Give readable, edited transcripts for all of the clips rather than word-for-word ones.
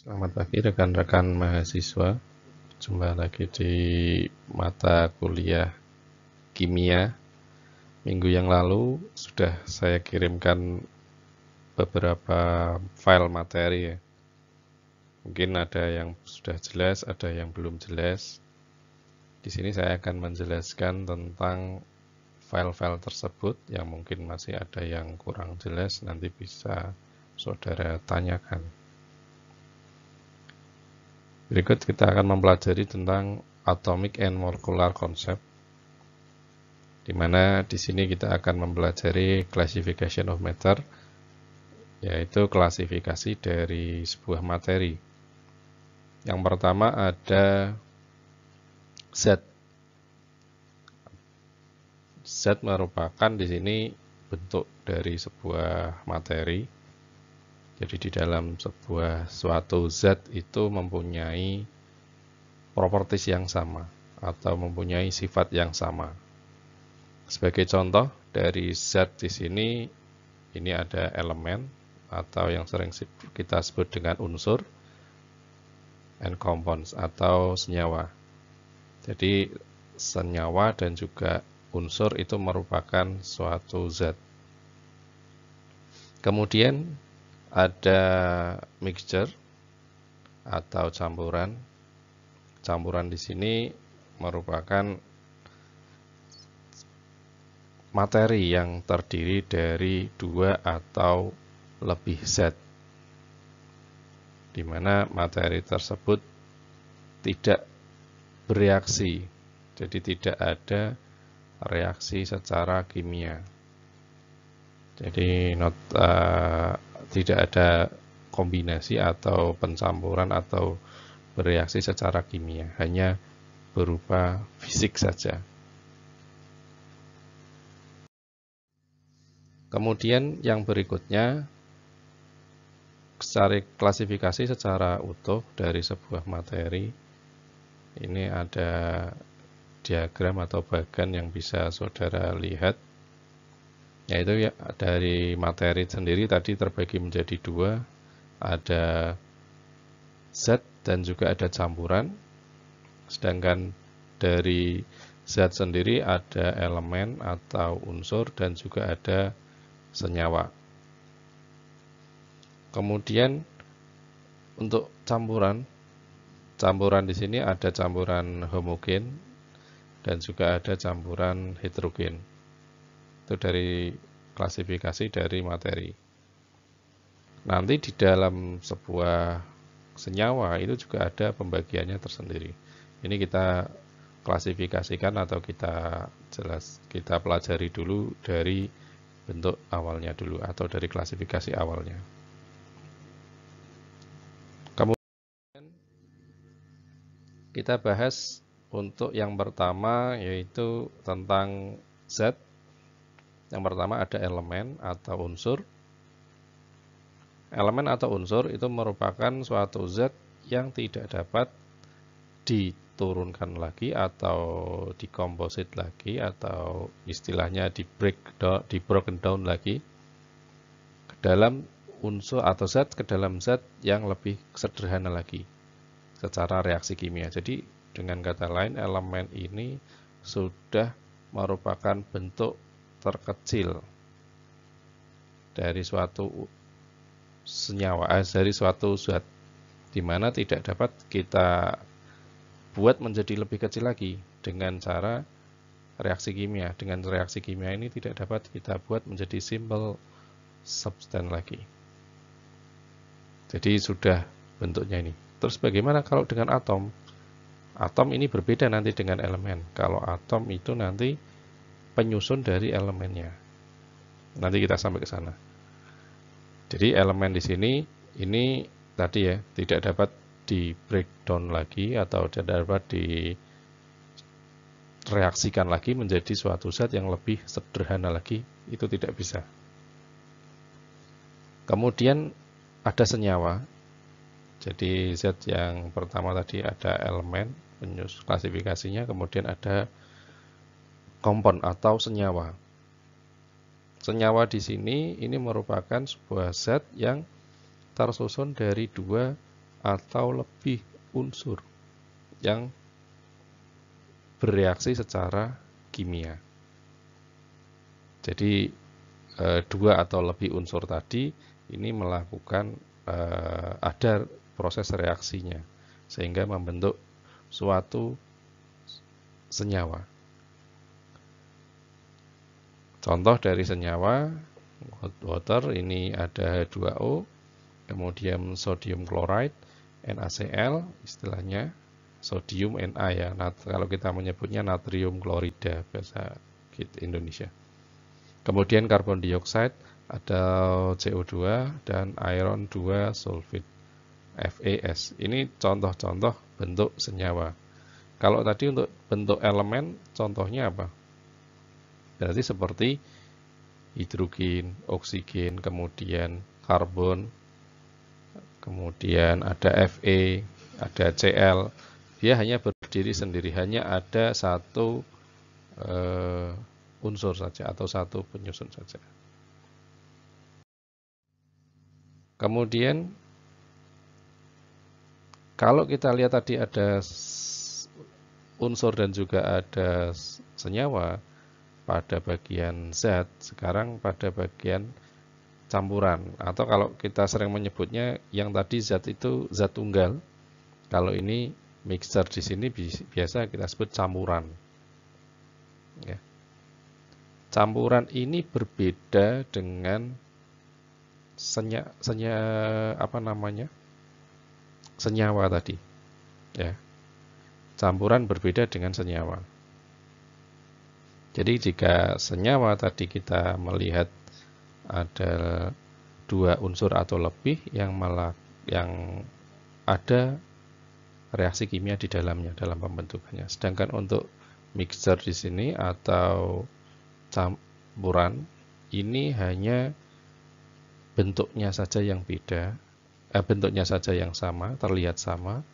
Selamat pagi rekan-rekan mahasiswa. Jumpa lagi di mata kuliah kimia. Minggu yang lalu sudah saya kirimkan beberapa file materi ya. Mungkin ada yang sudah jelas, ada yang belum jelas. Di sini saya akan menjelaskan tentang file-file tersebut yang mungkin masih ada yang kurang jelas, nanti bisa saudara tanyakan. Berikut kita akan mempelajari tentang atomic and molecular concept, di mana di sini kita akan mempelajari classification of matter, yaitu klasifikasi dari sebuah materi. Yang pertama ada zat. Zat merupakan di sini bentuk dari sebuah materi. Jadi di dalam suatu zat itu mempunyai properties yang sama atau mempunyai sifat yang sama. Sebagai contoh dari zat di sini, ini ada elemen atau yang sering kita sebut dengan unsur and compounds atau senyawa. Jadi senyawa dan juga unsur itu merupakan suatu zat. Kemudian ada mixture atau campuran. Campuran di sini merupakan materi yang terdiri dari dua atau lebih zat, di mana materi tersebut tidak bereaksi, jadi tidak ada reaksi secara kimia. Jadi tidak ada kombinasi atau pencampuran atau bereaksi secara kimia, hanya berupa fisik saja. Kemudian yang berikutnya, cari klasifikasi secara utuh dari sebuah materi. Ini ada diagram atau bagan yang bisa saudara lihat, yaitu ya, dari materi sendiri tadi terbagi menjadi dua, ada zat dan juga ada campuran. Sedangkan dari zat sendiri ada elemen atau unsur dan juga ada senyawa. Kemudian untuk campuran di sini ada campuran homogen dan juga ada campuran heterogen. Itu dari klasifikasi dari materi. Nanti di dalam sebuah senyawa itu juga ada pembagiannya tersendiri. Ini kita klasifikasikan atau kita pelajari dulu dari bentuk awalnya dulu atau dari klasifikasi awalnya. Kemudian kita bahas untuk yang pertama yaitu tentang zat. Yang pertama ada elemen atau unsur. Elemen atau unsur itu merupakan suatu zat yang tidak dapat diturunkan lagi atau dikomposit lagi atau istilahnya broken down lagi ke dalam unsur atau zat ke dalam zat yang lebih sederhana lagi secara reaksi kimia. Jadi dengan kata lain elemen ini sudah merupakan bentuk terkecil dari suatu senyawa, dari suatu zat, di mana tidak dapat kita buat menjadi lebih kecil lagi dengan cara reaksi kimia. Dengan reaksi kimia ini tidak dapat kita buat menjadi simple substance lagi. Jadi sudah bentuknya ini. Terus bagaimana kalau dengan atom? Atom ini berbeda nanti dengan elemen. Kalau atom itu nanti penyusun dari elemennya. Nanti kita sampai ke sana. Jadi elemen di sini ini tadi ya tidak dapat di breakdown lagi atau tidak dapat direaksikan lagi menjadi suatu zat yang lebih sederhana lagi, itu tidak bisa. Kemudian ada senyawa. Jadi zat yang pertama tadi ada elemen, klasifikasinya, kemudian ada kompon atau senyawa. Senyawa di sini ini merupakan sebuah zat yang tersusun dari dua atau lebih unsur yang bereaksi secara kimia. Jadi dua atau lebih unsur tadi ini melakukan ada proses reaksinya sehingga membentuk suatu senyawa. Contoh dari senyawa water ini ada H2O, kemudian sodium chloride, NaCl, istilahnya sodium Na ya. Kalau kita menyebutnya natrium klorida bahasa Indonesia. Kemudian karbon dioksida ada CO2 dan iron 2 sulfit FeS. Ini contoh-contoh bentuk senyawa. Kalau tadi untuk bentuk elemen contohnya apa? Berarti seperti hidrogen, oksigen, kemudian karbon, kemudian ada Fe, ada Cl. Dia hanya berdiri sendiri, hanya ada satu unsur saja atau satu penyusun saja. Kemudian kalau kita lihat tadi ada unsur dan juga ada senyawa pada bagian zat, sekarang pada bagian campuran. Atau kalau kita sering menyebutnya yang tadi zat itu zat tunggal, kalau ini mixer di sini biasa kita sebut campuran. Ya. Campuran ini berbeda dengan senyawa tadi. Ya. Campuran berbeda dengan senyawa. Jadi jika senyawa tadi kita melihat ada dua unsur atau lebih yang ada reaksi kimia di dalamnya dalam pembentukannya. Sedangkan untuk mixer di sini atau campuran ini hanya bentuknya saja yang beda, bentuknya saja yang sama, terlihat sama,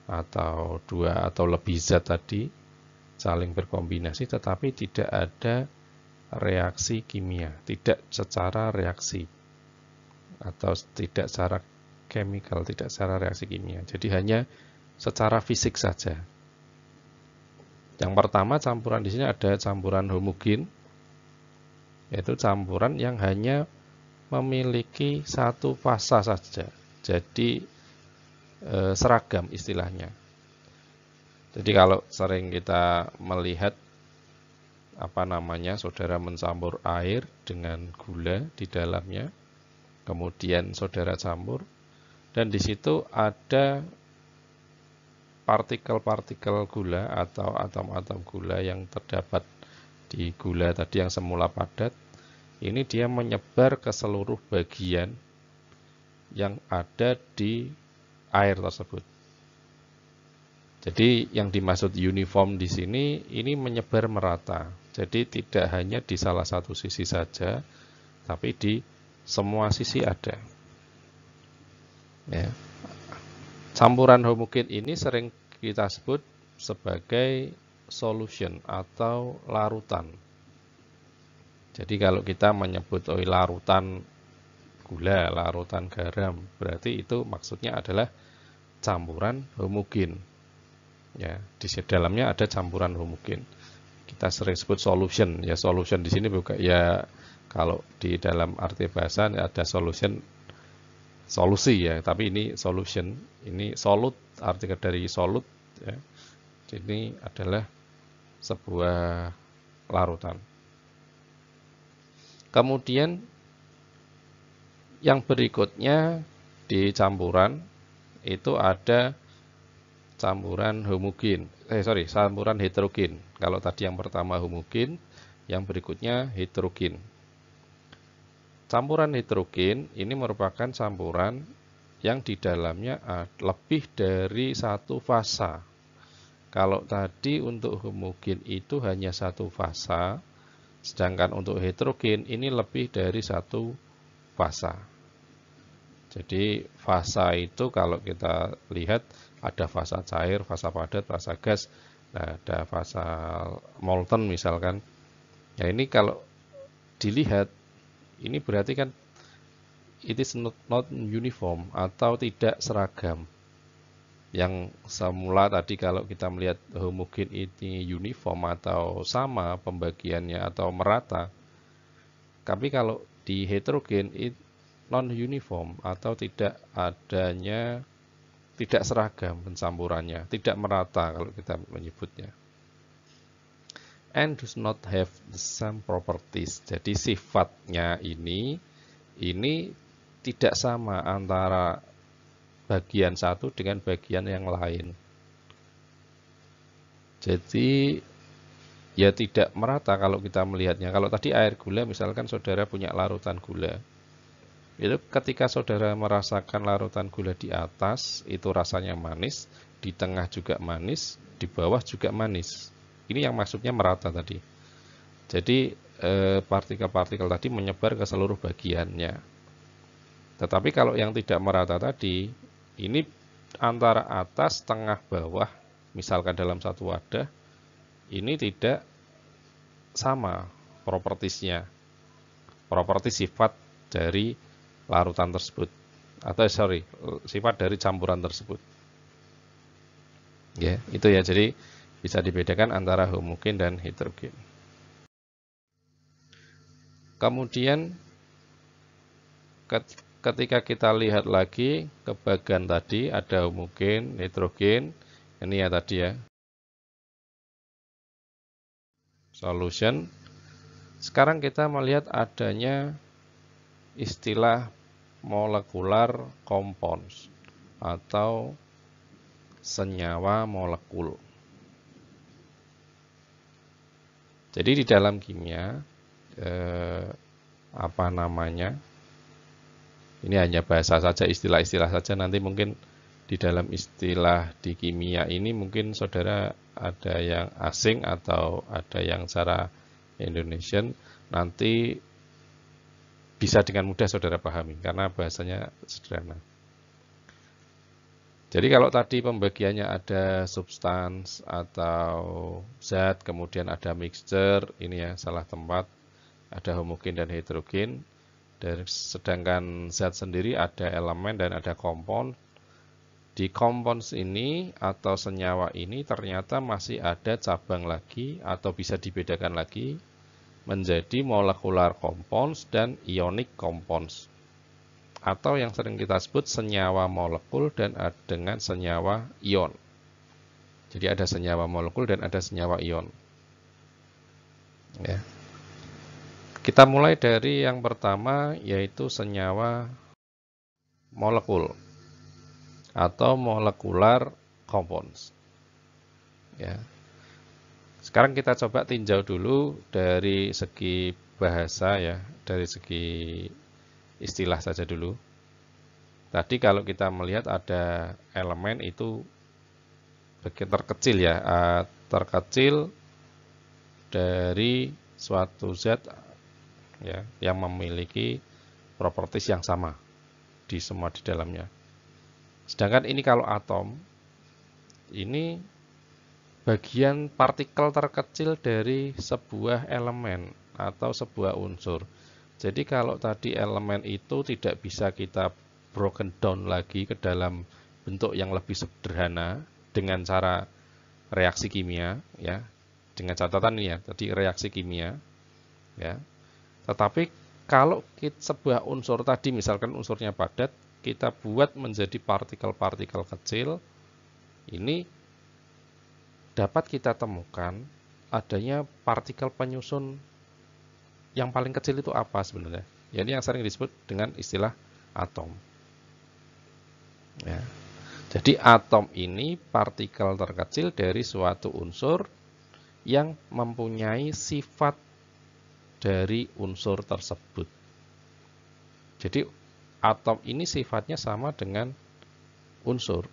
atau dua atau lebih zat tadi saling berkombinasi, tetapi tidak ada reaksi kimia, tidak secara reaksi atau tidak secara chemical, tidak secara reaksi kimia. Jadi hanya secara fisik saja. Yang pertama campuran di sini ada campuran homogen, yaitu campuran yang hanya memiliki satu fasa saja. Jadi seragam istilahnya. Jadi kalau sering kita melihat saudara mencampur air dengan gula di dalamnya, kemudian saudara campur, dan di situ ada partikel-partikel gula atau atom-atom gula yang terdapat di gula tadi yang semula padat, ini dia menyebar ke seluruh bagian yang ada di air tersebut. Jadi yang dimaksud uniform di sini ini menyebar merata. Jadi tidak hanya di salah satu sisi saja, tapi di semua sisi ada. Ya. Campuran homogen ini sering kita sebut sebagai solution atau larutan. Jadi kalau kita menyebut larutan gula, larutan garam, berarti itu maksudnya adalah campuran homogen. Ya, di dalamnya ada campuran homogen. Kita sering sebut solution. Ya, solution di sini bukan ya, kalau di dalam arti bahasa ada solution solusi ya, tapi ini solution, ini solute, arti dari solute ya. Ini adalah sebuah larutan. Kemudian yang berikutnya di campuran itu ada campuran campuran heterogen. Kalau tadi yang pertama homogen, yang berikutnya heterogen. Campuran heterogen ini merupakan campuran yang di dalamnya lebih dari satu fasa. Kalau tadi untuk homogen itu hanya satu fasa, sedangkan untuk heterogen ini lebih dari satu fasa. Jadi fasa itu kalau kita lihat ada fasa cair, fasa padat, fasa gas, nah, ada fasa molten misalkan. Ya ini kalau dilihat, ini berarti kan it is not uniform atau tidak seragam. Yang semula tadi kalau kita melihat homogen ini uniform atau sama pembagiannya atau merata. Tapi kalau di heterogen itu non uniform atau tidak adanya, tidak seragam pencampurannya, tidak merata kalau kita menyebutnya. And does not have the same properties. Jadi sifatnya ini tidak sama antara bagian satu dengan bagian yang lain. Jadi ya tidak merata kalau kita melihatnya. Kalau tadi air gula, misalkan saudara punya larutan gula, itu ketika saudara merasakan larutan gula di atas, itu rasanya manis, di tengah juga manis, di bawah juga manis. Ini yang maksudnya merata tadi. Jadi partikel-partikel tadi menyebar ke seluruh bagiannya. Tetapi kalau yang tidak merata tadi, ini antara atas, tengah, bawah, misalkan dalam satu wadah, ini tidak sama propertisnya, properti sifat dari larutan tersebut, atau sifat dari campuran tersebut. Ya, itu ya. Jadi bisa dibedakan antara homogen dan heterogen. Kemudian ketika kita lihat lagi ke bagian tadi ada homogen, heterogen, ini ya tadi ya. Solution. Sekarang kita melihat adanya istilah molekular compounds atau senyawa molekul. Jadi di dalam kimia ini hanya bahasa saja, istilah-istilah saja. Nanti mungkin di dalam istilah di kimia ini mungkin saudara ada yang asing atau ada yang secara Indonesian. Nanti bisa dengan mudah saudara pahami karena bahasanya sederhana. Jadi kalau tadi pembagiannya ada substans atau zat, kemudian ada mixture, ini ya salah tempat, ada homogen dan heterogen. Dan sedangkan zat sendiri ada elemen dan ada kompon. Di compounds ini atau senyawa ini ternyata masih ada cabang lagi atau bisa dibedakan lagi menjadi molecular compounds dan ionic compounds. Atau yang sering kita sebut senyawa molekul dan dengan senyawa ion. Jadi ada senyawa molekul dan ada senyawa ion. Ya. Kita mulai dari yang pertama yaitu senyawa molekul atau molecular compounds. Ya. Sekarang kita coba tinjau dulu dari segi bahasa ya, dari segi istilah saja dulu. Tadi kalau kita melihat ada elemen itu bagian terkecil ya, terkecil dari suatu zat ya, yang memiliki properties yang sama di semua di dalamnya. Sedangkan ini kalau atom, ini bagian partikel terkecil dari sebuah elemen atau sebuah unsur. Jadi kalau tadi elemen itu tidak bisa kita broken down lagi ke dalam bentuk yang lebih sederhana dengan cara reaksi kimia, ya, dengan catatan ini ya, tadi reaksi kimia, ya. Tetapi kalau sebuah unsur tadi, misalkan unsurnya padat, kita buat menjadi partikel-partikel kecil, ini dapat kita temukan adanya partikel penyusun yang paling kecil itu apa sebenarnya? Ya, ini yang sering disebut dengan istilah atom. Ya. Jadi atom ini partikel terkecil dari suatu unsur yang mempunyai sifat dari unsur tersebut. Jadi atom ini sifatnya sama dengan unsur.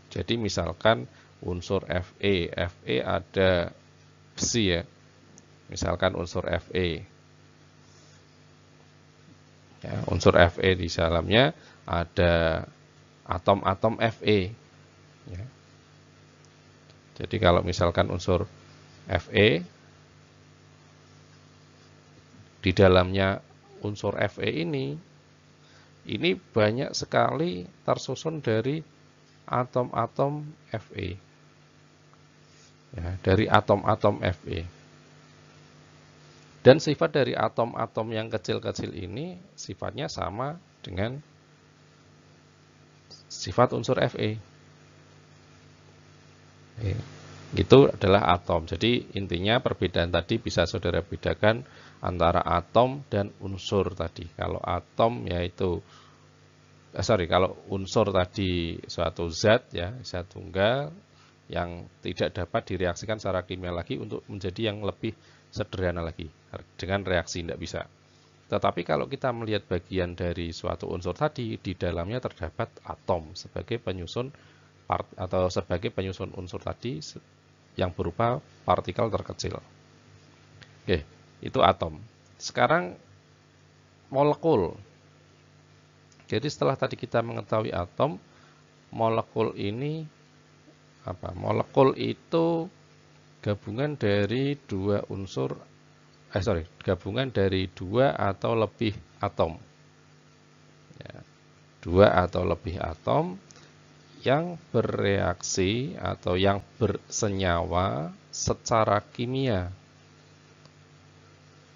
Jadi misalkan unsur Fe ada besi ya. Misalkan unsur Fe. Ya, unsur Fe di dalamnya ada atom-atom Fe. Ya. Jadi kalau misalkan unsur Fe di dalamnya unsur Fe ini banyak sekali tersusun dari atom-atom Fe. Ya, dari atom-atom Fe. Dan sifat dari atom-atom yang kecil-kecil ini sifatnya sama dengan sifat unsur Fe. Itu adalah atom. Jadi intinya perbedaan tadi bisa saudara bedakan antara atom dan unsur tadi. Kalau atom yaitu kalau unsur tadi suatu zat ya, zat tunggal yang tidak dapat direaksikan secara kimia lagi untuk menjadi yang lebih sederhana lagi dengan reaksi tidak bisa. Tetapi kalau kita melihat bagian dari suatu unsur tadi, di dalamnya terdapat atom sebagai penyusun atau sebagai penyusun unsur tadi yang berupa partikel terkecil. Oke, itu atom. Sekarang molekul. Jadi setelah tadi kita mengetahui atom, molekul ini apa? Molekul itu gabungan dari dua unsur, gabungan dari dua atau lebih atom. Ya, dua atau lebih atom yang bereaksi atau yang bersenyawa secara kimia.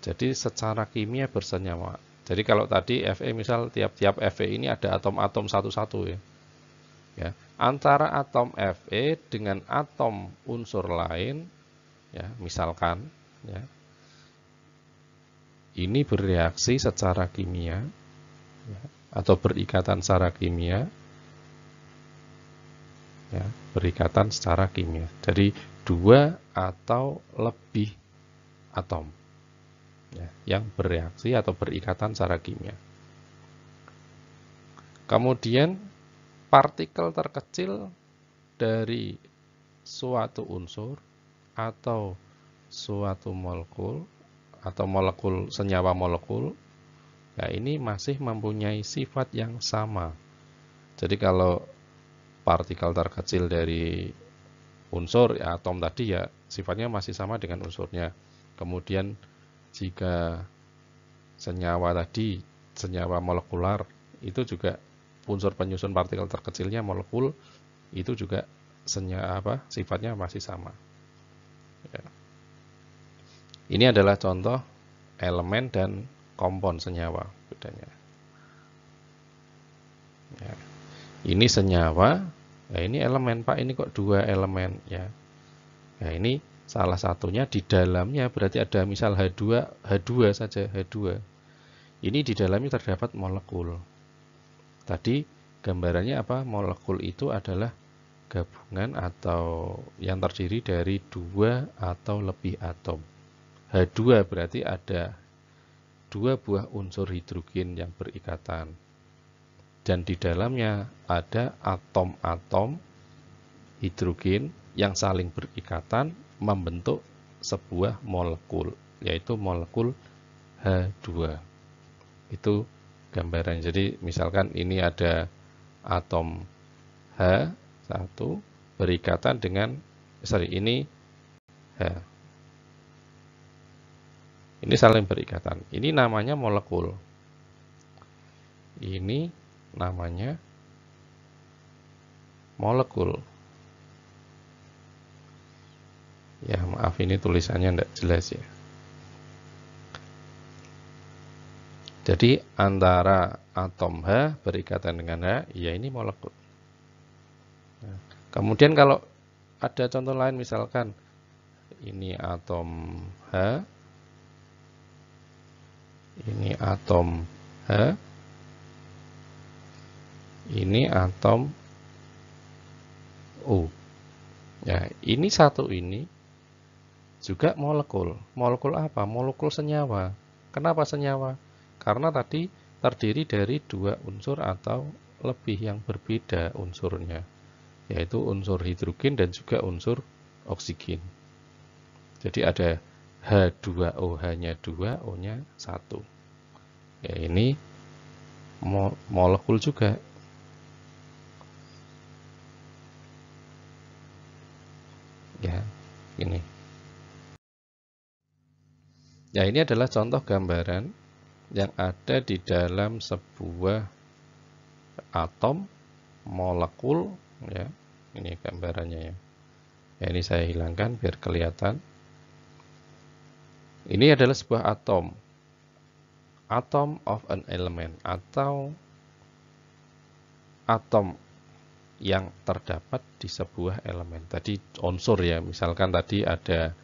Jadi secara kimia bersenyawa. Jadi kalau tadi Fe misal tiap-tiap Fe ini ada atom-atom satu-satu ya. Ya, antara atom Fe dengan atom unsur lain ya, misalkan ya. Ini bereaksi secara kimia ya, atau berikatan secara kimia. Ya, berikatan secara kimia. Jadi dua atau lebih atom ya, yang bereaksi atau berikatan secara kimia. Kemudian partikel terkecil dari suatu unsur atau suatu molekul atau molekul senyawa molekul, ya ini masih mempunyai sifat yang sama. Jadi kalau partikel terkecil dari unsur ya, atom tadi ya sifatnya masih sama dengan unsurnya. Kemudian jika senyawa tadi, senyawa molekular itu juga unsur penyusun partikel terkecilnya molekul itu juga sifatnya masih sama. Ya. Ini adalah contoh elemen dan kompon senyawa bedanya. Ya. Ini senyawa, nah ini elemen Pak, ini kok dua elemen ya. Nah ini salah satunya di dalamnya berarti ada misal H2 saja, H2. Ini di dalamnya terdapat molekul. Tadi gambarannya apa? Molekul itu adalah gabungan atau yang terdiri dari dua atau lebih atom. H2 berarti ada dua buah unsur hidrogen yang berikatan. Dan di dalamnya ada atom-atom hidrogen yang saling berikatan membentuk sebuah molekul, yaitu molekul H2. Itu gambaran. Jadi misalkan ini ada atom H1 berikatan dengan ini H. Ini saling berikatan. Ini namanya molekul. Ini namanya molekul. Ya, maaf ini tulisannya tidak jelas ya. Jadi antara atom H berikatan dengan H, ya ini molekul. Nah, kemudian kalau ada contoh lain misalkan ini atom H, ini atom H, ini atom O. Ya, ini satu ini juga molekul. Molekul apa? Molekul senyawa. Kenapa senyawa? Karena tadi terdiri dari dua unsur atau lebih yang berbeda unsurnya, yaitu unsur hidrogen dan juga unsur oksigen. Jadi ada H2O, H-nya 2, O-nya 1. Ya, ini molekul juga. Ya, ini. Ya, ini adalah contoh gambaran yang ada di dalam sebuah atom, molekul, Ya, ini gambarannya ya. Ya, ini saya hilangkan biar kelihatan. Ini adalah sebuah atom. Atom of an element atau atom yang terdapat di sebuah elemen. Tadi unsur ya, misalkan tadi ada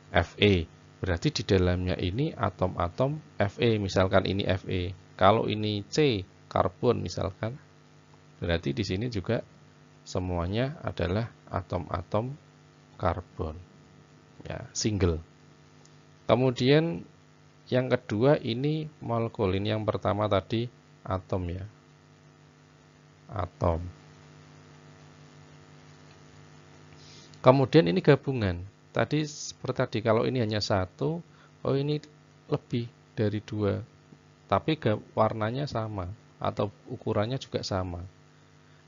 Fe. Berarti di dalamnya ini atom-atom Fe, misalkan ini Fe. Kalau ini C, karbon misalkan, berarti di sini juga semuanya adalah atom-atom karbon. Ya, single. Kemudian yang kedua ini molekul. Ini yang pertama tadi atom ya. Atom. Kemudian ini gabungan. Tadi seperti tadi, kalau ini hanya satu, oh ini lebih dari dua. Tapi warnanya sama, atau ukurannya juga sama.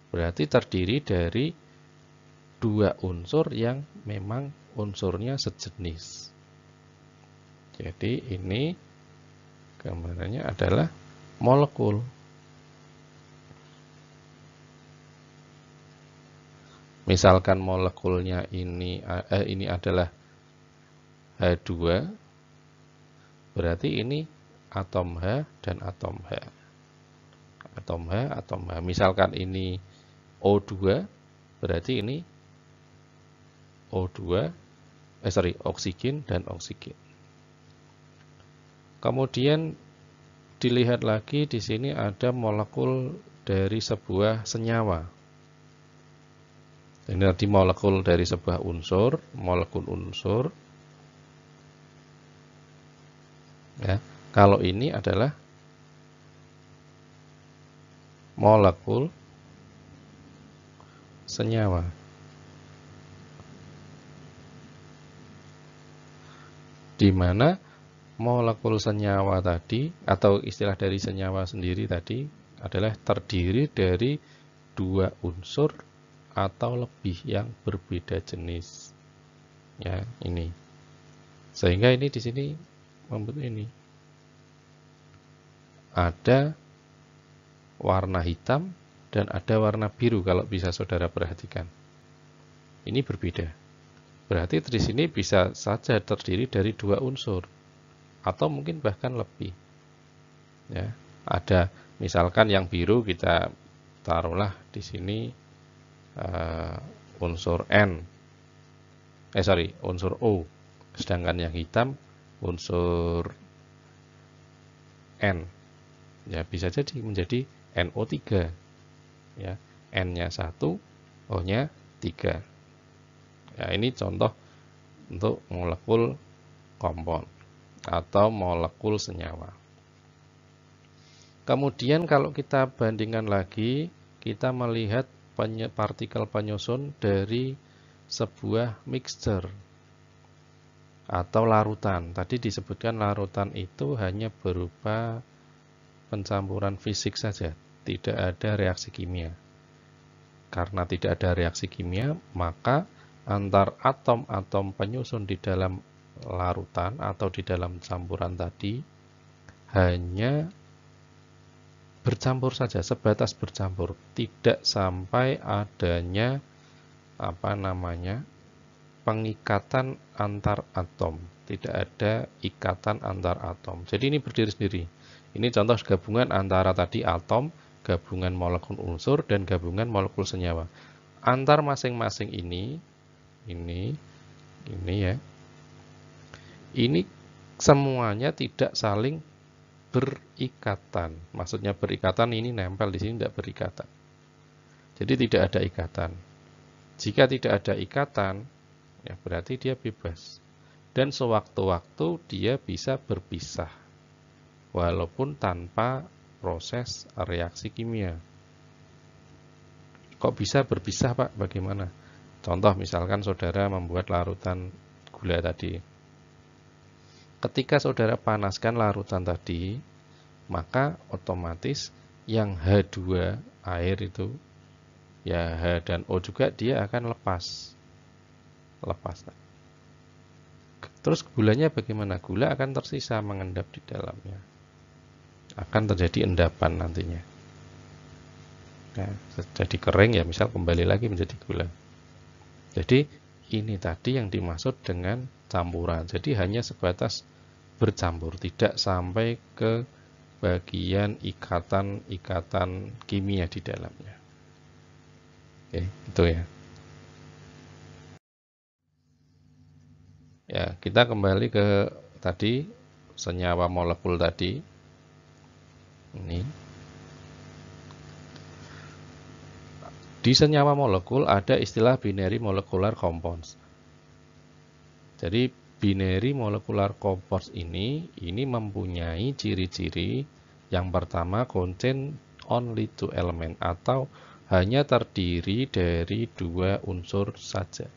Berarti terdiri dari dua unsur yang memang unsurnya sejenis. Jadi ini gambarannya adalah molekul. Misalkan molekulnya ini adalah H2, berarti ini atom H dan atom H. Atom H, atom H. Misalkan ini O2, berarti ini oksigen dan oksigen. Kemudian dilihat lagi di sini ada molekul dari sebuah senyawa. Ini tadi molekul dari sebuah unsur, molekul unsur. Ya, kalau ini adalah molekul senyawa. Di mana molekul senyawa tadi, atau istilah dari senyawa sendiri tadi, adalah terdiri dari dua unsur atau lebih yang berbeda jenis. Ya, ini. Sehingga ini di sini membentuk ini. Ada warna hitam dan ada warna biru kalau bisa saudara perhatikan. Ini berbeda. Berarti di sini bisa saja terdiri dari dua unsur atau mungkin bahkan lebih. Ya, ada misalkan yang biru kita taruhlah di sini unsur unsur O, sedangkan yang hitam unsur N. Ya, bisa jadi menjadi NO3. Ya, N-nya 1, O-nya 3. Ya, ini contoh untuk molekul kompon atau molekul senyawa. Kemudian kalau kita bandingkan lagi, kita melihat partikel penyusun dari sebuah mixture atau larutan. Tadi disebutkan larutan itu hanya berupa pencampuran fisik saja, tidak ada reaksi kimia. Karena tidak ada reaksi kimia, maka antar atom-atom penyusun di dalam larutan atau di dalam campuran tadi hanya bercampur saja, sebatas bercampur, tidak sampai adanya pengikatan antar atom, tidak ada ikatan antar atom. Jadi ini berdiri sendiri. Ini contoh gabungan antara tadi atom, gabungan molekul unsur dan gabungan molekul senyawa. Antar masing-masing ini ya. Ini semuanya tidak saling berikatan. Maksudnya berikatan ini nempel di sini, tidak berikatan. Jadi tidak ada ikatan. Jika tidak ada ikatan, ya berarti dia bebas. Dan sewaktu-waktu dia bisa berpisah. Walaupun tanpa proses reaksi kimia. Kok bisa berpisah, Pak? Bagaimana? Contoh misalkan saudara membuat larutan gula tadi. Ketika saudara panaskan larutan tadi, maka otomatis yang H2 air itu, ya H dan O juga dia akan lepas. Terus gulanya bagaimana? Gula akan tersisa mengendap di dalamnya. Akan terjadi endapan nantinya. Ya, jadi kering ya misal kembali lagi menjadi gula. Jadi ini tadi yang dimaksud dengan campuran. Jadi hanya sebatas bercampur, tidak sampai ke bagian ikatan-ikatan kimia di dalamnya. Oke, itu ya. Ya, kita kembali ke tadi senyawa molekul tadi. Ini. Di senyawa molekul ada istilah binary molecular compounds. Jadi binary molecular compounds ini mempunyai ciri-ciri yang pertama contain only two element atau hanya terdiri dari dua unsur saja.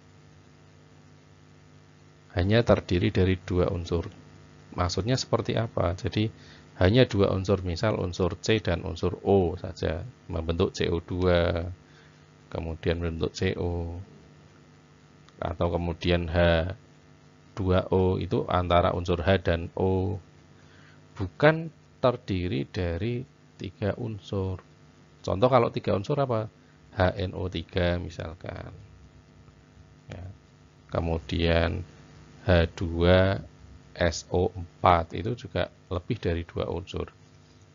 Hanya terdiri dari dua unsur. Maksudnya seperti apa? Jadi hanya dua unsur, misal unsur C dan unsur O saja membentuk CO2, kemudian membentuk CO, atau kemudian H2O itu antara unsur H dan O. Bukan terdiri dari tiga unsur. Contoh kalau tiga unsur apa? HNO3 misalkan. Ya. Kemudian H2SO4 itu juga lebih dari dua unsur.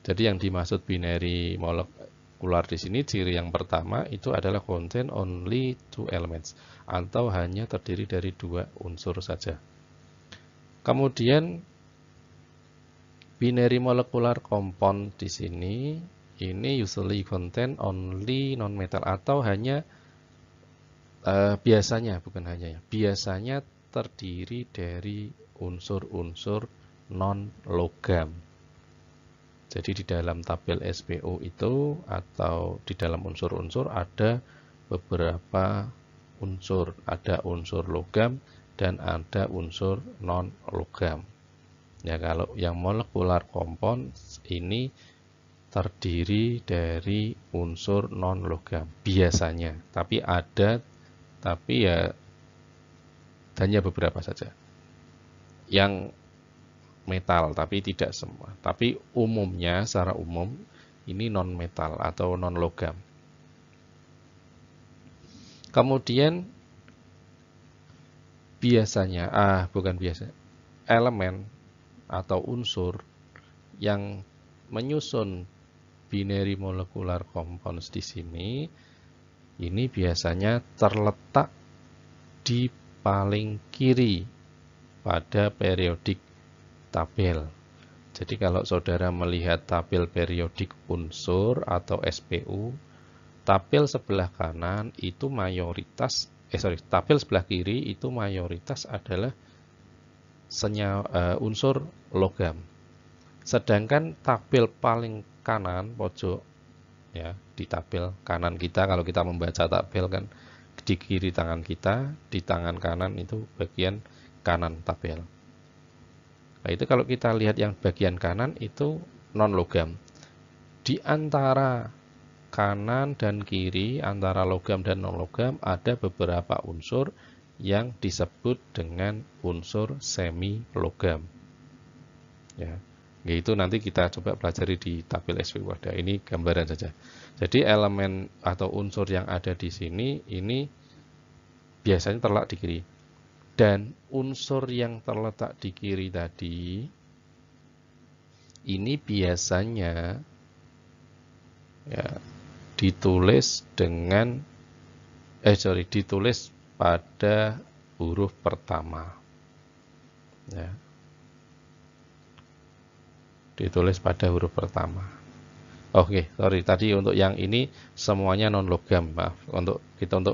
Jadi yang dimaksud binary molecular di sini ciri yang pertama itu adalah contain only two elements atau hanya terdiri dari dua unsur saja. Kemudian binary molecular compound di sini ini usually contain only non-metal atau hanya biasanya, bukan hanya ya, biasanya terdiri dari unsur-unsur non-logam. Jadi di dalam tabel SPO itu atau di dalam unsur-unsur ada beberapa unsur. Ada unsur logam dan ada unsur non-logam. Ya, kalau yang molecular compound ini terdiri dari unsur non-logam biasanya. Tapi ya hanya beberapa saja. Yang metal, tapi tidak semua. Tapi umumnya, secara umum, ini non-metal atau non-logam. Kemudian, biasanya, elemen atau unsur yang menyusun binary molecular compounds di sini, ini biasanya terletak di paling kiri pada periodik tabel. Jadi kalau saudara melihat tabel periodik unsur atau SPU, tabel sebelah kanan itu tabel sebelah kiri itu mayoritas adalah unsur logam. Sedangkan tabel paling kanan pojok ya, di tabel kanan kita kalau kita membaca tabel kan di kiri tangan kita, di tangan kanan itu bagian kanan tabel. Nah, itu kalau kita lihat yang bagian kanan itu non-logam. Di antara kanan dan kiri, antara logam dan non-logam, ada beberapa unsur yang disebut dengan unsur semi-logam. Ya, itu nanti kita coba pelajari di tabel SPU ada. Ini gambaran saja. Jadi elemen atau unsur yang ada di sini, ini biasanya terletak di kiri. Dan unsur yang terletak di kiri tadi, ini biasanya ya, ditulis pada huruf pertama. Ya. Ditulis pada huruf pertama. Oke, sorry. Tadi untuk yang ini semuanya non-logam. Maaf. Untuk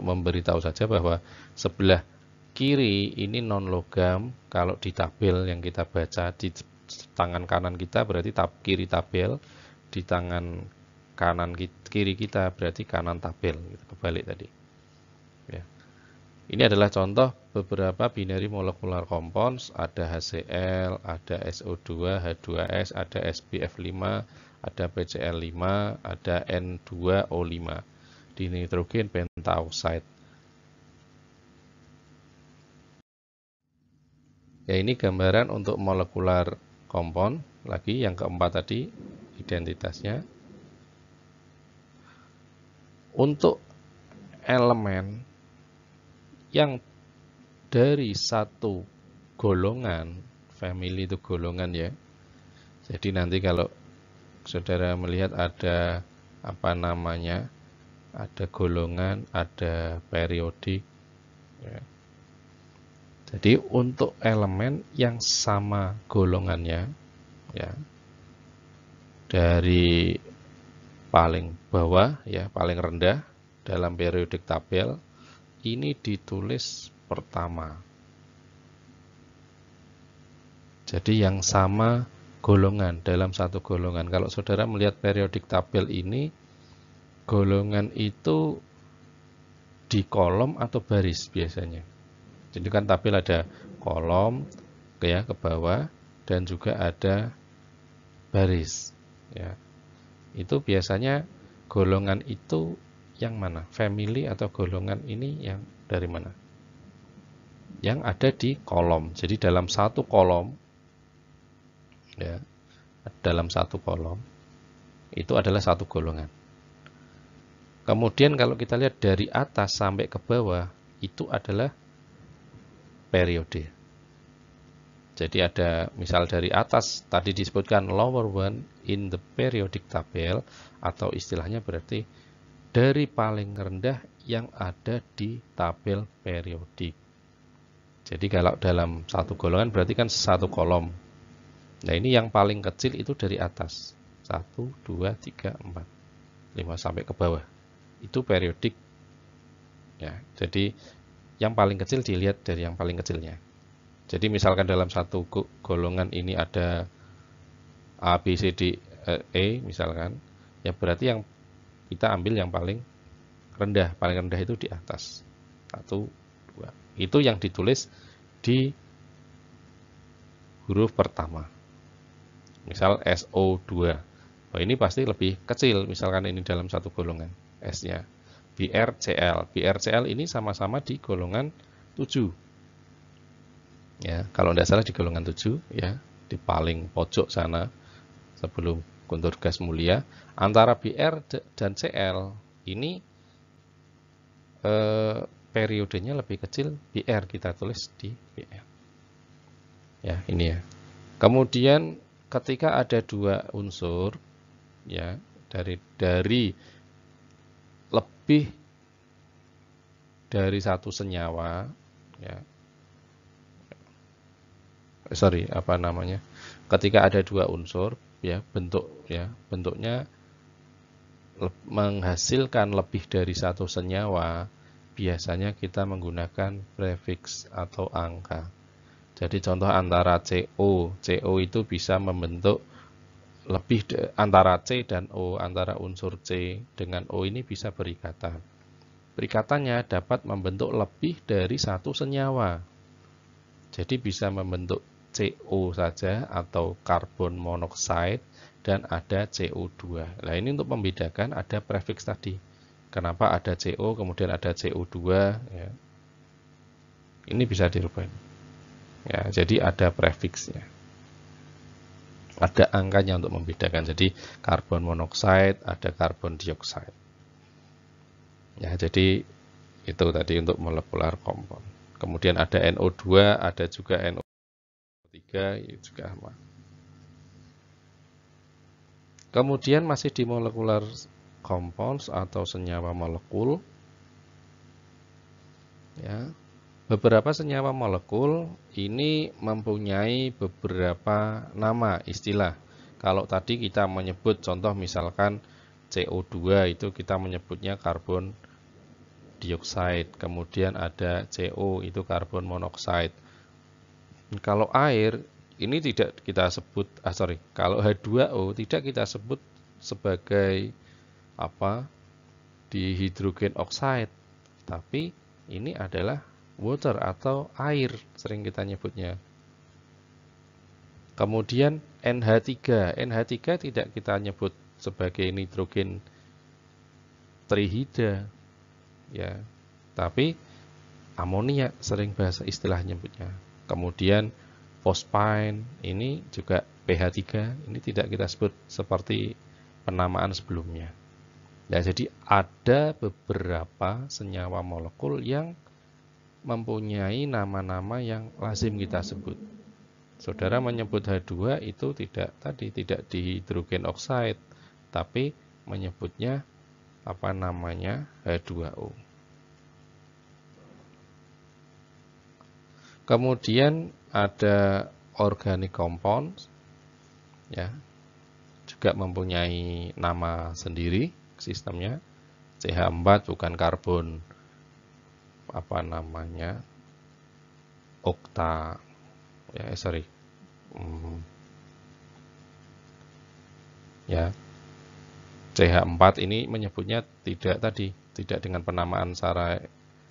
memberitahu saja bahwa sebelah kiri ini non-logam. Kalau di tabel yang kita baca di tangan kanan kita berarti kiri tabel, di tangan kiri kita berarti kanan tabel. Kebalik tadi. Ya. Ini adalah contoh beberapa binary molecular compounds. Ada HCl, ada SO2, H2S, ada SbF5, ada PCl5, ada N2O5. Dinitrogen pentaoxide. Ya, ini gambaran untuk molekular compound. Lagi yang keempat tadi, identitasnya. untuk elemen yang dari satu golongan, family itu golongan ya. Jadi nanti kalau saudara melihat ada apa namanya, ada golongan, ada periodik ya. Jadi untuk elemen yang sama golongannya ya, dari paling bawah ya, paling rendah dalam periodik tabel ini ditulis pertama. Jadi yang sama golongan dalam satu golongan. Kalau saudara melihat periodik tabel ini, golongan itu di kolom atau baris biasanya. Jadi kan tabel ada kolom ya ke bawah dan juga ada baris ya. Itu biasanya golongan itu yang mana? Family atau golongan ini yang dari mana? Yang ada di kolom. Jadi dalam satu kolom ya, dalam satu kolom itu adalah satu golongan. Kemudian kalau kita lihat dari atas sampai ke bawah itu adalah periode. Jadi ada misal dari atas tadi disebutkan lower one in the periodic table, atau istilahnya berarti dari paling rendah yang ada di tabel periodik. Jadi kalau dalam satu golongan berarti kan satu kolom. Nah ini yang paling kecil itu dari atas. 1, 2, 3, 4, 5 sampai ke bawah. Itu periodik. Ya, jadi yang paling kecil dilihat dari yang paling kecilnya. Jadi misalkan dalam satu golongan ini ada A, B, C, D, E misalkan, ya berarti yang kita ambil yang paling rendah. Paling rendah itu di atas. 1, 2. Itu yang ditulis di huruf pertama. Misal SO2. Oh, ini pasti lebih kecil, misalkan ini dalam satu golongan S-nya. BRCl. BRCl ini sama-sama di golongan 7. Ya, kalau tidak salah di golongan 7 ya, di paling pojok sana sebelum kontur gas mulia. Antara BR dan CL ini periodenya lebih kecil, BR kita tulis di BR. Ya, ini ya. Kemudian ketika ada dua unsur ya, dari lebih dari satu senyawa ya. Ketika ada dua unsur ya, bentuknya menghasilkan lebih dari satu senyawa, biasanya kita menggunakan prefix atau angka. Jadi contoh antara CO itu bisa membentuk lebih antara C dan O, antara unsur C dengan O ini bisa berikatan. Berikatannya dapat membentuk lebih dari satu senyawa. Jadi bisa membentuk CO saja atau karbon monoksida dan ada CO2. Nah, ini untuk membedakan ada prefix tadi. Kenapa ada CO kemudian ada CO2 ya. Ini bisa dirubah. Ya, jadi ada prefiksnya. Ada angkanya untuk membedakan. Jadi karbon monoksida, ada karbon dioksida. Ya, jadi itu tadi untuk molekular kompon. Kemudian ada NO2, ada juga NO3, itu juga sama. Kemudian masih di molekular compounds atau senyawa molekul. Ya. Beberapa senyawa molekul ini mempunyai beberapa nama istilah. Kalau tadi kita menyebut contoh misalkan CO2 itu kita menyebutnya karbon dioksida, kemudian ada CO itu karbon monoksida. Kalau air ini tidak kita sebut, kalau H2O tidak kita sebut sebagai dihidrogen oksida, tapi ini adalah water atau air sering kita nyebutnya. Kemudian NH3 tidak kita nyebut sebagai nitrogen trihida ya, tapi amonia sering bahasa istilah nyebutnya. Kemudian fosfine ini juga pH3, ini tidak kita sebut seperti penamaan sebelumnya. Ya, jadi ada beberapa senyawa molekul yang mempunyai nama-nama yang lazim kita sebut. Saudara menyebut H2 itu tidak dihidrogen oxide, tapi menyebutnya apa namanya? H2O. Kemudian ada organic compounds, ya, juga mempunyai nama sendiri sistemnya. CH4 bukan karbon apa namanya? Okta. Ya, ya, CH4 ini menyebutnya tidak dengan penamaan secara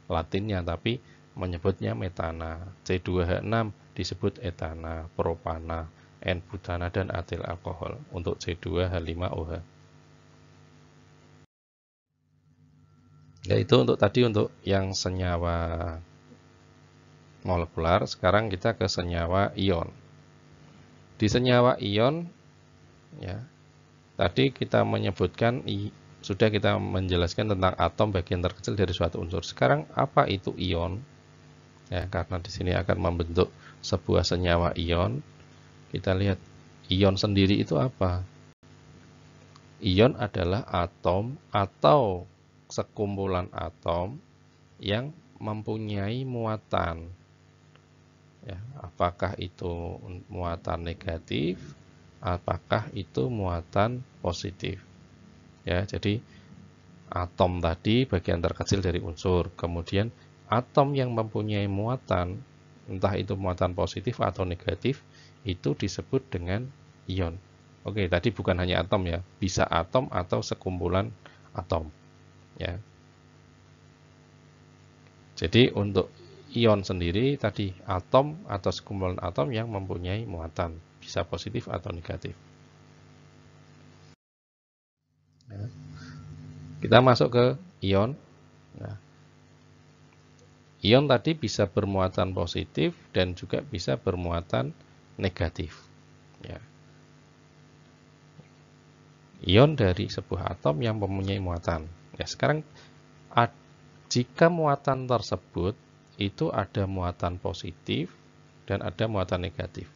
latinnya, tapi menyebutnya metana. C2H6 disebut etana, propana, N-butana, dan atil alkohol untuk C2H5OH. Ya, itu untuk yang senyawa molekular. Sekarang kita ke senyawa ion. Di senyawa ion, ya, tadi kita menyebutkan sudah kita menjelaskan tentang atom bagian terkecil dari suatu unsur. Sekarang apa itu ion? Ya, karena di sini akan membentuk sebuah senyawa ion. Kita lihat ion sendiri itu apa? Ion adalah atom atau sekumpulan atom yang mempunyai muatan. Ya, apakah itu muatan negatif, apakah itu muatan positif. Ya, jadi atom tadi bagian terkecil dari unsur. Kemudian atom yang mempunyai muatan, entah itu muatan positif atau negatif, itu disebut dengan ion. Oke, tadi bukan hanya atom ya, bisa atom atau sekumpulan atom. Ya. Jadi untuk ion sendiri tadi atom atau sekumpulan atom yang mempunyai muatan, bisa positif atau negatif. Ya. Kita masuk ke ion. Nah, ion tadi bisa bermuatan positif dan juga bisa bermuatan negatif. Ya. Ion dari sebuah atom yang mempunyai muatan. Ya, sekarang jika muatan tersebut itu ada muatan positif dan ada muatan negatif.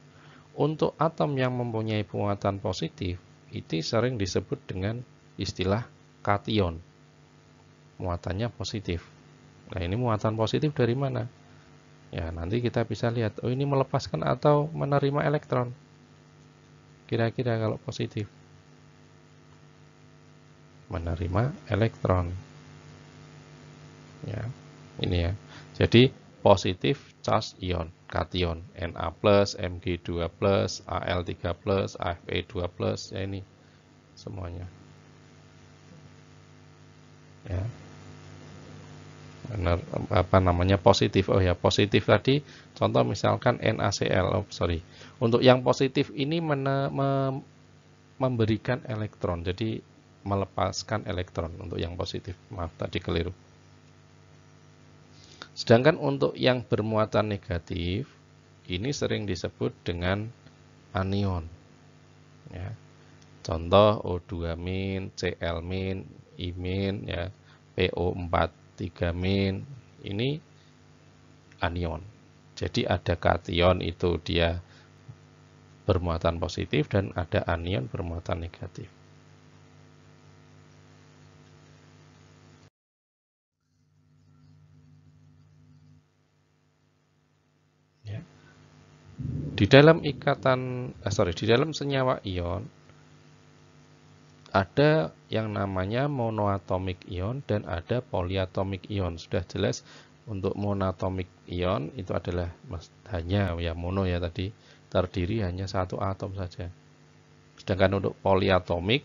Untuk atom yang mempunyai muatan positif, itu sering disebut dengan istilah kation. Muatannya positif. Nah, ini muatan positif dari mana? Ya, nanti kita bisa lihat, oh ini melepaskan atau menerima elektron. Kira-kira kalau positif. Menerima elektron. Ya, ini ya. Jadi positif charge ion, kation, Na+, Mg2+, Al3+, Fe2+, ya ini semuanya. Ya. Benar, apa namanya positif. Oh ya, positif tadi contoh misalkan NaCl. Oh, sorry. Untuk yang positif ini memberikan elektron. Jadi melepaskan elektron untuk yang positif. Maaf tadi keliru. Sedangkan untuk yang bermuatan negatif, ini sering disebut dengan anion. Ya. Contoh O2-, Cl-, I-, ya, PO4-3-, ini anion. Jadi ada kation itu dia bermuatan positif dan ada anion bermuatan negatif. Ya. Di dalam di dalam senyawa ion ada yang namanya monoatomic ion dan ada polyatomic ion. Sudah jelas untuk monoatomic ion itu adalah hanya ya mono ya tadi, terdiri hanya satu atom saja. Sedangkan untuk polyatomic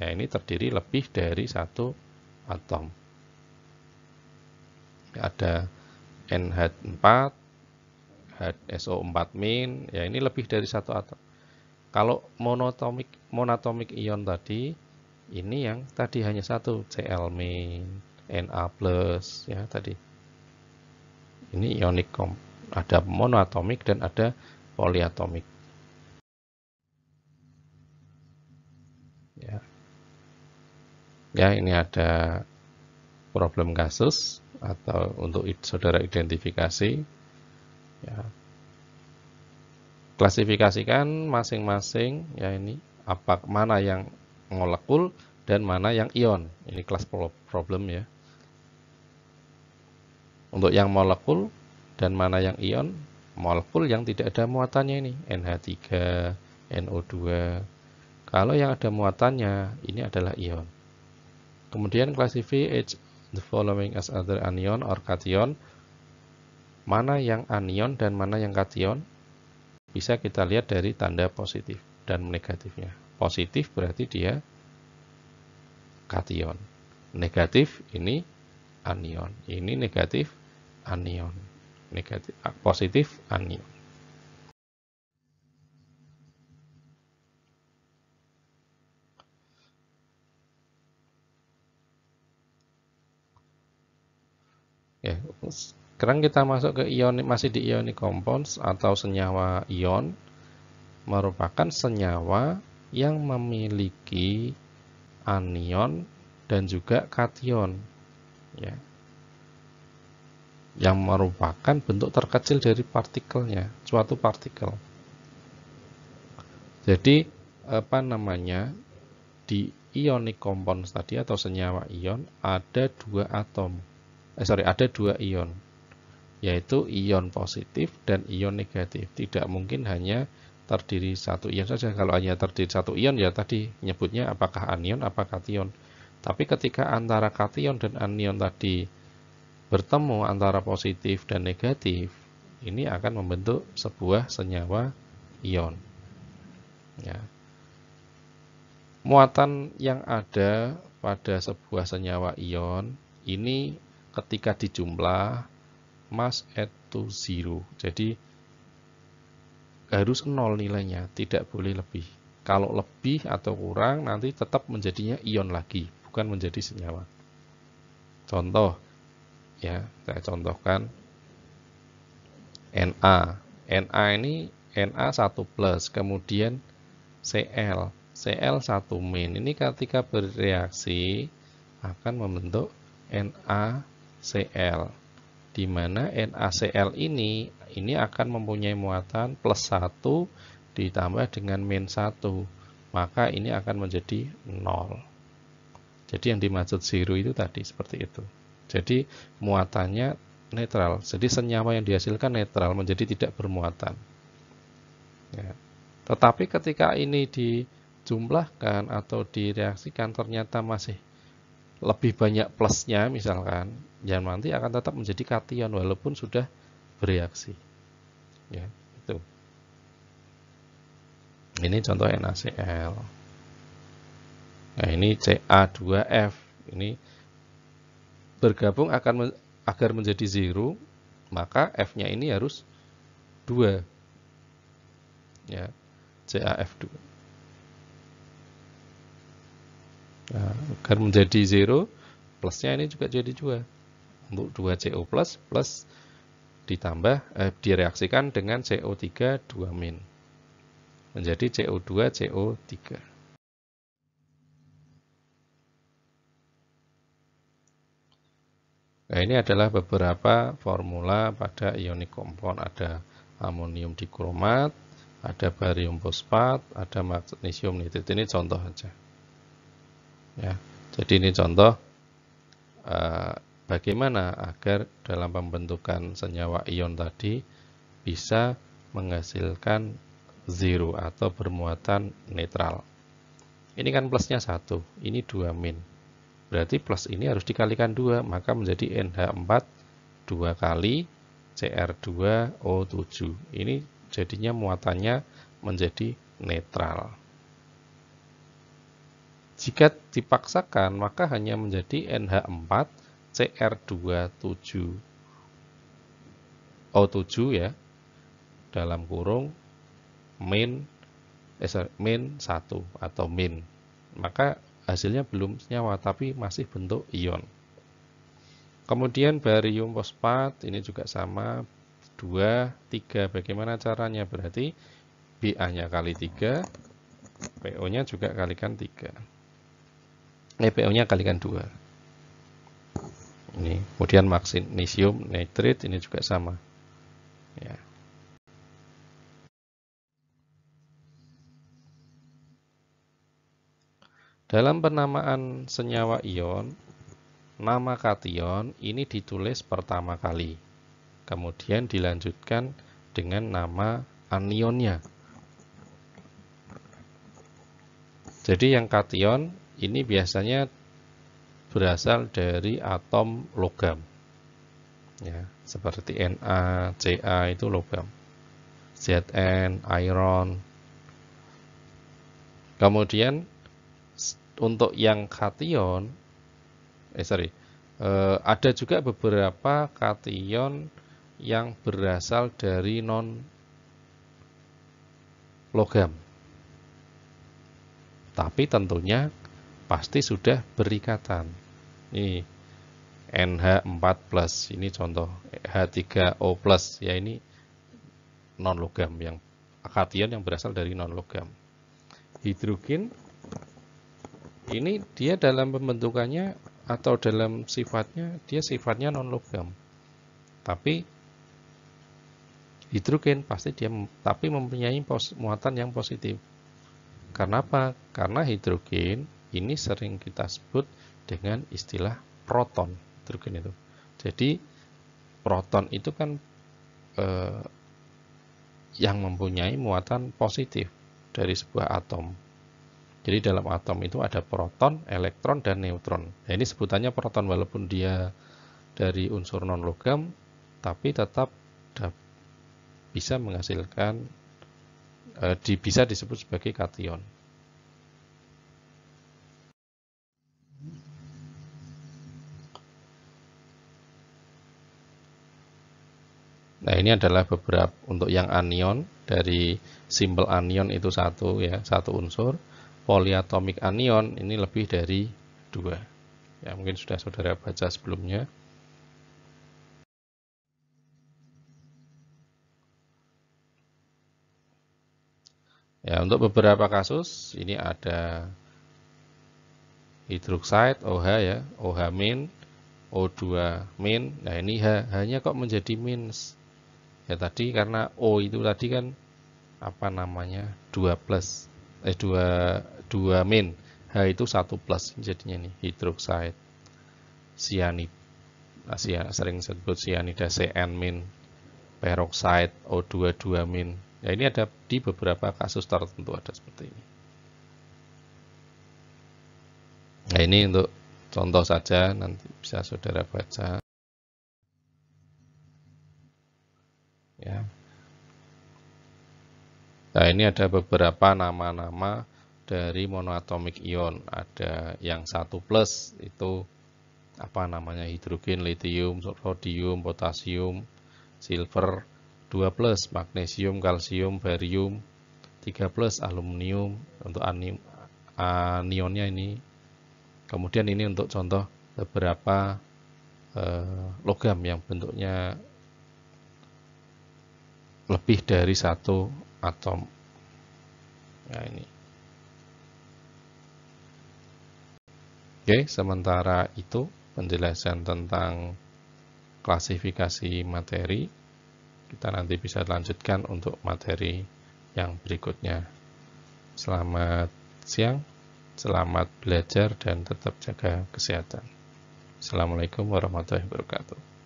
ya ini terdiri lebih dari satu atom. Ada NH4, SO4-, ya ini lebih dari satu atom. Kalau monatomic ion tadi, ini yang tadi hanya satu, Cl-, Na+, ya tadi. Ini ionic ada monoatomic dan ada polyatomic. Ya. Ya, ini ada problem kasus atau untuk saudara identifikasi. Ya, klasifikasikan masing-masing ya ini mana yang molekul dan mana yang ion. Ini kelas problem ya. Untuk yang molekul dan mana yang ion, molekul yang tidak ada muatannya ini NH3, NO2. Kalau yang ada muatannya ini adalah ion. Kemudian classify each the following as other anion or cation. Mana yang anion dan mana yang kation bisa kita lihat dari tanda positif dan negatifnya. Positif berarti dia kation. Negatif ini anion. Ini negatif anion. Negatif positif anion. Ya, sekarang kita masuk ke ion, masih di ionic compounds atau senyawa ion, merupakan senyawa yang memiliki anion dan juga kation, ya, yang merupakan bentuk terkecil dari partikelnya, suatu partikel. Jadi apa namanya, di ionic compounds tadi atau senyawa ion ada ada dua ion, yaitu ion positif dan ion negatif. Tidak mungkin hanya terdiri satu ion saja. Kalau hanya terdiri satu ion ya tadi nyebutnya apakah anion apa kation. Tapi ketika antara kation dan anion tadi bertemu antara positif dan negatif, ini akan membentuk sebuah senyawa ion. Ya. Muatan yang ada pada sebuah senyawa ion ini ketika dijumlah mass add to zero. Jadi harus 0 nilainya, tidak boleh lebih. Kalau lebih atau kurang nanti tetap menjadinya ion lagi, bukan menjadi senyawa. Contoh ya, saya contohkan Na. Na ini Na1+, kemudian Cl, Cl1-. Ini ketika bereaksi akan membentuk NaCl, di mana NaCl ini akan mempunyai muatan +1 ditambah dengan -1, maka ini akan menjadi 0. Jadi yang dimaksud zero itu tadi seperti itu. Jadi muatannya netral. Jadi senyawa yang dihasilkan netral, menjadi tidak bermuatan. Ya. Tetapi ketika ini dijumlahkan atau direaksikan ternyata masih lebih banyak plusnya misalkan, ya nanti akan tetap menjadi kation walaupun sudah bereaksi. Ya, itu. Ini contoh NaCl. Nah, ini Ca2F. Ini bergabung agar menjadi zero, maka F-nya ini harus 2. Ya, CaF2. Nah, agar menjadi zero, plusnya ini juga jadi 2. Untuk 2CO plus ditambah direaksikan dengan CO3 2-. Menjadi CO2 CO3. Nah, ini adalah beberapa formula pada ionic compound. Ada amonium dikromat, ada barium fosfat, ada magnesium nitrit. Ini contoh saja. Ya, jadi ini contoh bagaimana agar dalam pembentukan senyawa ion tadi bisa menghasilkan zero atau bermuatan netral. Ini kan plusnya 1, ini 2-. Berarti plus ini harus dikalikan 2, maka menjadi NH4 2 kali Cr2O7. Ini jadinya muatannya menjadi netral. Jika dipaksakan, maka hanya menjadi NH4 Cr27O7 ya, dalam kurung -1 atau min. Maka hasilnya belum senyawa, tapi masih bentuk ion. Kemudian barium fosfat, ini juga sama, 2, 3. Bagaimana caranya? Berarti Ba-nya kali 3, PO-nya juga kalikan 3. PO-nya kalikan 2. Ini, kemudian magnesium nitrit ini juga sama. Ya. Dalam penamaan senyawa ion, nama kation ini ditulis pertama kali. Kemudian dilanjutkan dengan nama anionnya. Jadi yang kation ini biasanya berasal dari atom logam. Ya, seperti Na, Ca itu logam. Zn, iron. Kemudian untuk yang kation, ada juga beberapa kation yang berasal dari non logam. Tapi tentunya pasti sudah berikatan. Ini NH4+, ini contoh H3O+, ya ini non logam, yang kation yang berasal dari non logam. Hidrogen ini dia dalam pembentukannya atau dalam sifatnya, dia sifatnya non logam. Tapi hidrogen pasti dia tapi mempunyai muatan yang positif. Karena apa? Karena hidrogen ini sering kita sebut dengan istilah proton. Hidrogen itu. Jadi proton itu kan yang mempunyai muatan positif dari sebuah atom. Jadi dalam atom itu ada proton, elektron, dan neutron. Nah, ini sebutannya proton walaupun dia dari unsur non logam, tapi tetap bisa menghasilkan, bisa disebut sebagai kation. Nah, ini adalah beberapa untuk yang anion, dari simbol anion itu satu ya, satu unsur. Poliatomic anion ini lebih dari 2. Ya, mungkin sudah saudara baca sebelumnya. Ya, untuk beberapa kasus ini ada hidroksida OH ya, OH min, O2 min. Nah, ini H-nya kok menjadi min? Ya tadi karena O itu tadi kan apa namanya? 2 min. H itu 1 plus jadinya nih, hidroksida. Cyanida. Nah, sering disebut cyanida Cn min. Peroksida O2 2 min. Ya, ini ada di beberapa kasus tertentu ada seperti ini. Nah, ini untuk contoh saja, nanti bisa saudara baca. Ya. Nah, ini ada beberapa nama-nama dari monoatomic ion. Ada yang 1 plus, itu apa namanya, hidrogen, lithium, rhodium, potasium, silver. 2 plus, magnesium, kalsium, barium. 3 plus, aluminium, untuk anionnya ini. Kemudian ini untuk contoh beberapa logam yang bentuknya lebih dari satu atom. Nah, ini. Oke, sementara itu penjelasan tentang klasifikasi materi. Kita nanti bisa lanjutkan untuk materi yang berikutnya. Selamat siang, selamat belajar, dan tetap jaga kesehatan. Assalamualaikum warahmatullahi wabarakatuh.